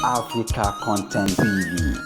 Africa Content TV.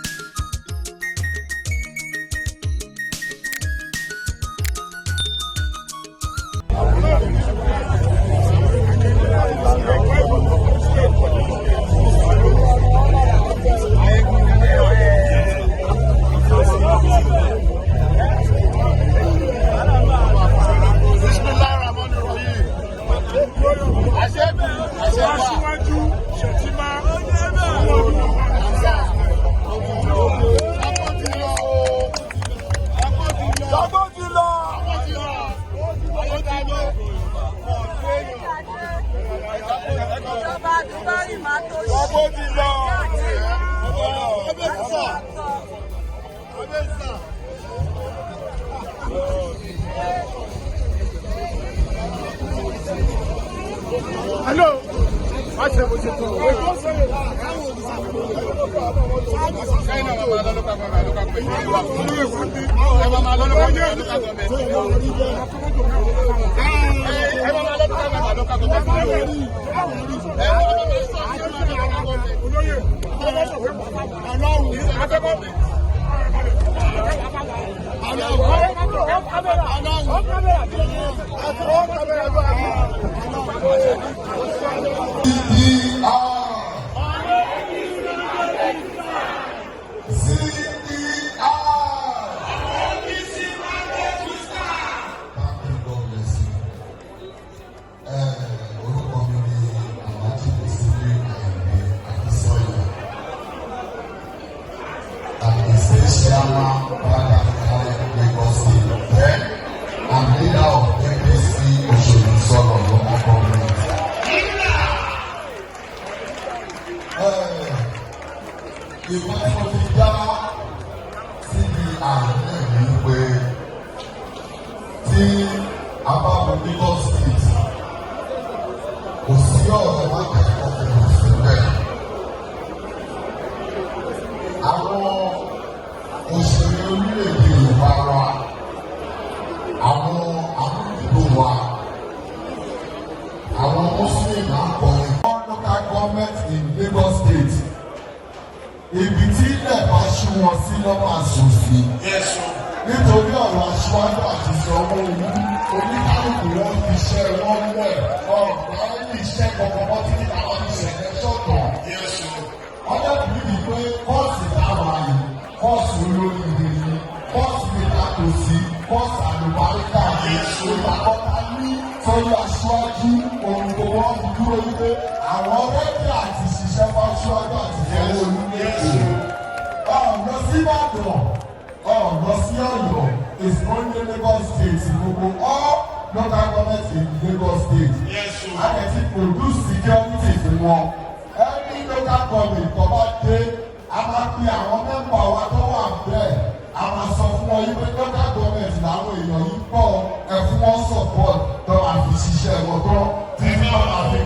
Hello. I'm leader of APC son of local government. Ìwọ́n tó fi dá CGI náà ní pé tí a bá wọ Lagos State kò sí ọ̀rọ̀ mákẹ́kọ̀ọ́ kò sí bẹ́ẹ̀. Àwọn òṣèré orílẹ̀-èdè Yorùbá wa àwọn àmúlùdó wa àwọn Muslim akọrin. Local government in Lagos State ibi tí ilẹ̀ bá ṣú wọn sí lọ́wọ́ àṣòfin nítorí ọ̀rọ̀ aṣíwájú àti Sanwó-Olú oníkálùkù wọn fi iṣẹ́ wọn lẹ̀ ọ̀gá iṣẹ́ gbọ̀ngàn wọn tí níta wọn ti ṣẹ̀lẹ̀ ṣọ̀tọ̀. ọjọ́ ìbílí pé kọ́ọ̀sì táwọn àyè kọ́ọ̀sì olórí ìdílé kọ́ọ̀sì níta kò sí kọ́ọ̀sì àlùbáríkà ìgbàkọ́ta ní sọ́jú aṣíwájú ohun gbogbo wọn fi dúró wípé àwọn rẹ́dí àti ṣiṣẹ́ bá aṣíwájú àti Sanwó-Olú ní èkó. ọ̀nà sí Ìbàdàn ọ̀nà sí Ọ̀yọ́ is only Lagos State gbogbo all local government in Lagos State. a lè ti produce security fún wọn. every local government tó bá dé a máa pe àwọn mẹ́mbà wa tó wà bẹ́ẹ̀ a máa sọ fún wọn yí pé local government làwọn èèyàn yìí pọ̀ ẹ̀ fún wọn support tó máa fi ṣiṣẹ́ wọn tán tí wọ́n máa fi.